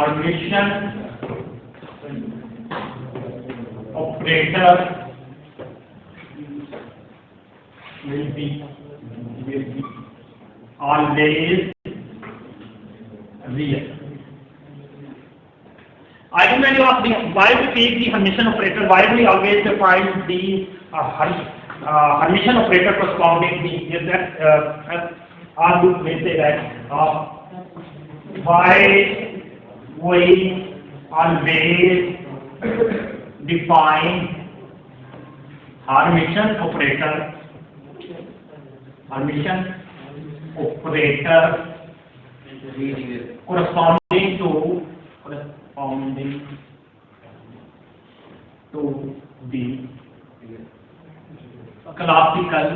Hermitian operator will be always real. Eigenvalue of the, why we take the Hermitian operator, why we always define the Hermitian operator corresponding the, is that or you may say that why we always define Hermitian operator corresponding to the classical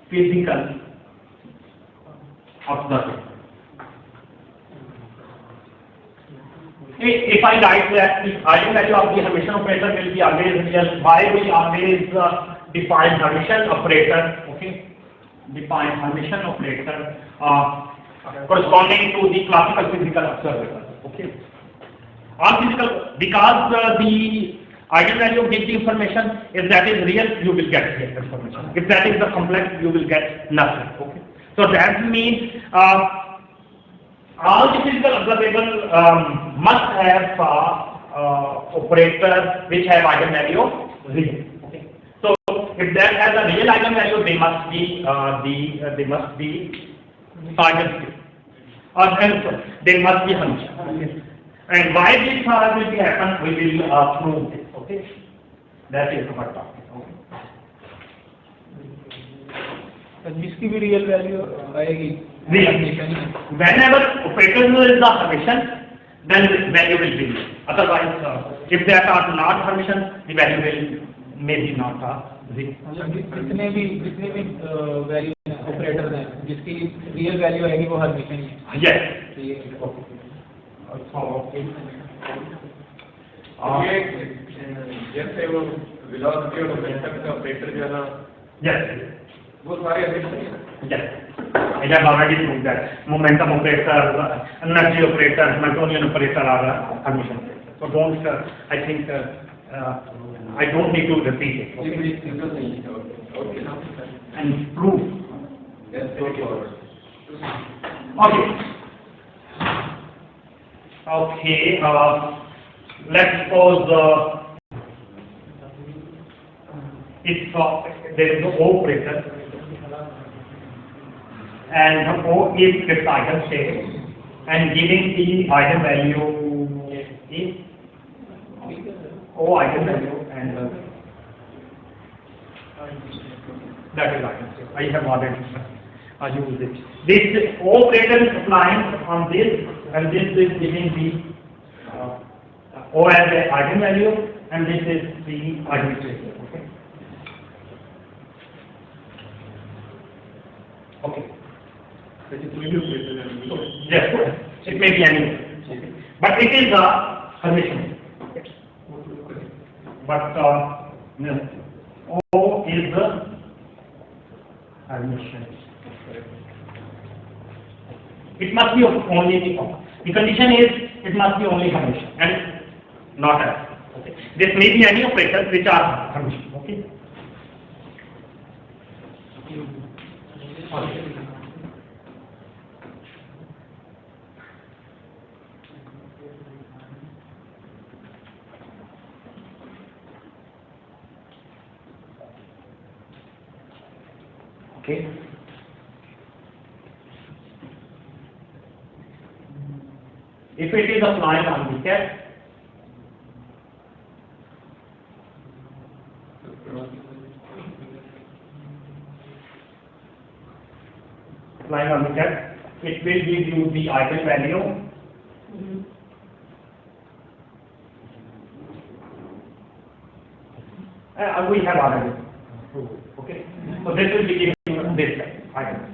physical observation. If I write that the eigenvalue of the Hermitian operator will be always real, why we always define Hermitian operator, okay? Define Hermitian operator corresponding to the classical physical observation, okay? All physical, because the eigenvalue gives the information. If that is real, you will get the information. If that is the complex, you will get nothing. Okay. So that means all the physical observable must have operators which have eigenvalue real. Okay. So if that has a real eigenvalue, they must be target or else they must be Hermitian. Okay. And why this will be happen, we will prove this. Okay, that is our topic. Okay. जिसकी भी real value आएगी, whenever operator is not Hermitian, then the value will be real. Otherwise, if they are not Hermitian, the value will maybe not real. जितने भी value operator हैं, जिसकी real value आएगी वो Hermitian है. Yes. जैसे वो वेलोसिटी और मोमेंटम का ऑपरेटर जो है ना, yes, वो सारे Hermitian हैं. yes, I have already proved that momentum operator, energy operator, Hamiltonian operator are Hermitian. So don't, I think I don't need to repeat it. Okay. And prove. Yes, go forward. Okay. Okay. Let's suppose if there is no operator and O is its eigenstate and giving the eigenvalue is O eigenvalue and that is eigenstate. I have already used it. This operator is applying on this and this is giving the O as the eigenvalue and this is the eigenstate. Okay. Okay. Yes, it may be any, but it is a Hermitian. But no, O is the Hermitian. It must be only the condition is it must be only Hermitian and not as. Okay. This may be any operators which are Hermitian. Okay. Okay. If it is applied on the cat, applying on the cat, it will give you the eigenvalue. We have already proved. Okay. So this will be given this eigenvalue.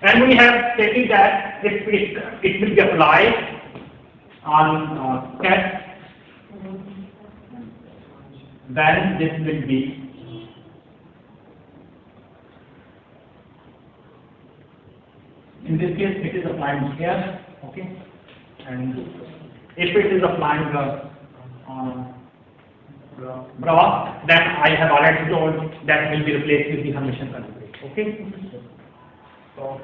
And we have stated that if it will be applied on cat, then this will be in this case it is applied applying here, okay, and if it is applying bra, then I have already told that will be replaced with the Hermitian conjugate, okay. So,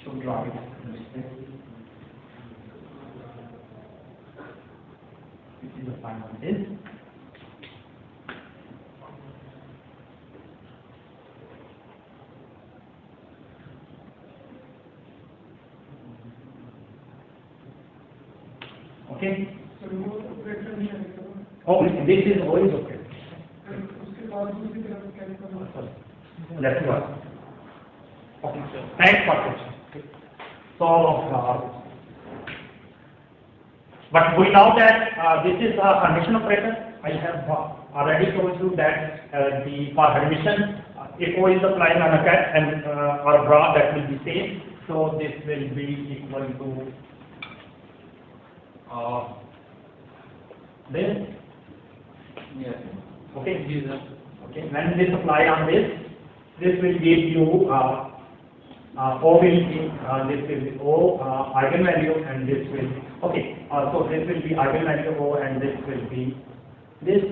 should draw it. This is the final is. Okay. Oh, this is always okay. That's what. Okay. Thanks for question. So, but we know that this is a Hermitian operator. I have already told you that for Hermitian, if O is applying on a cat and or bra, that will be same. So this will be equal to this. Yes. Okay. Okay. When this apply on this will give you O will be this will be O eigenvalue, and this will okay. So this will be eigenvalue O, and this will be this,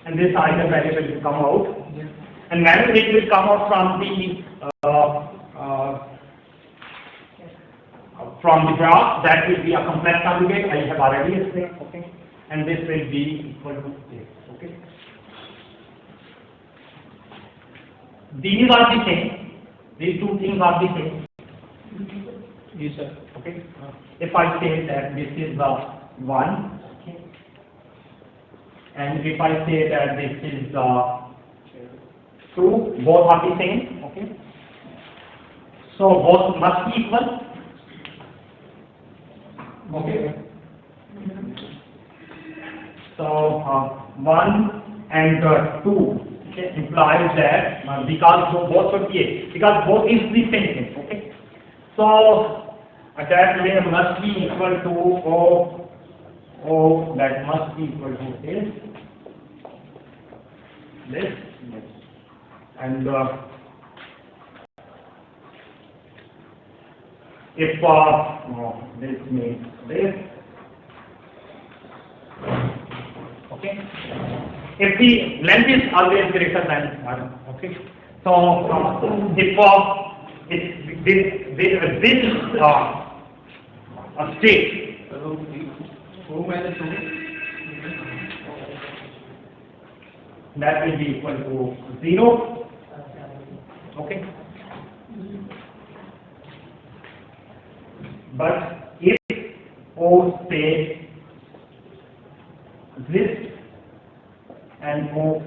and this eigenvalue will come out. Yes. And when it will come out from the graph, that will be a complex conjugate. I have already explained. Okay. And this will be equal to this. Okay. These are the same. These two things are the same. Yes, sir. Okay. If I say that this is the 1, okay, and if I say that this is the 2, both are the same. Okay. So both must be equal. Okay. So 1 and 2. Okay, implies that because both should be A, because both is the same thing. Okay, so that layer must be equal to O, that must be equal to this, and if this means this, okay. If the length is always greater than 1, okay. So if this a state, 2 minus 2. that will be equal to 0, okay. But if O say this and O,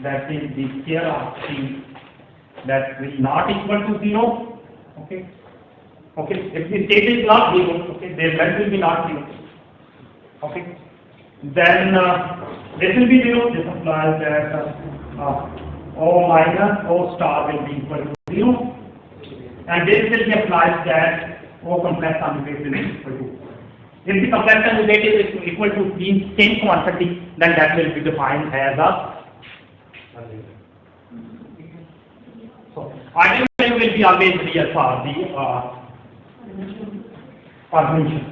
that is the square of C, that will not equal to 0, okay. Okay, if the state is not 0, okay, then that will be not 0, okay. Then this will be 0. This implies that O minus O star will be equal to 0, and this will be applied that O complex conjugate will be equal to. If the complex conjugate is equal to the same quantity, then that will be defined as a. So eigenvalue will be always real for the Hermitian.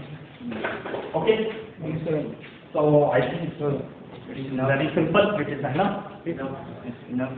Okay. So I think it is very simple. It is enough. Enough.